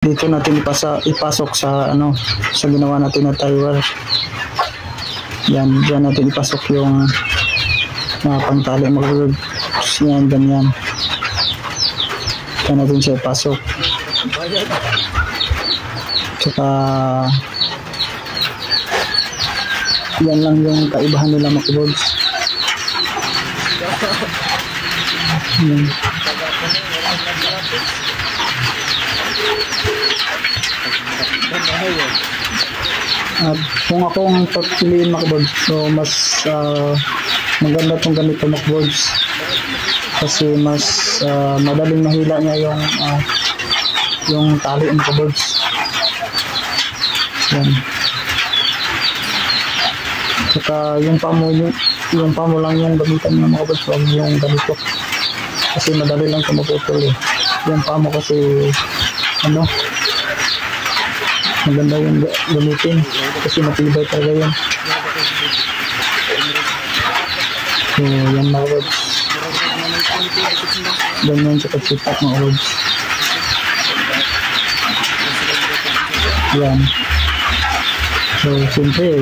Dito natin ipasok sa sa ginawa natin na tie wire. Yan, diyan natin ipasok yung pangtali mag-rod. Yan, ganyan. Diyan natin siya ipasok. Tsaka yan lang yung kaibahan nila mag-rods. Yan. At kung akong pagpiliin makboards, so mas maganda itong ganito makboards kasi mas madaling mahila niya yung tali ng makboards. Yan. Saka yung pamo lang yung gamitan ng makboards, huwag yung ganito kasi madali lang ito maputol eh. Yung pamo kasi maganda yung gamitin kasi matibay talaga yan. So yan mga rods, ganyan sa pagsipat mga rods. Yan, so siyempre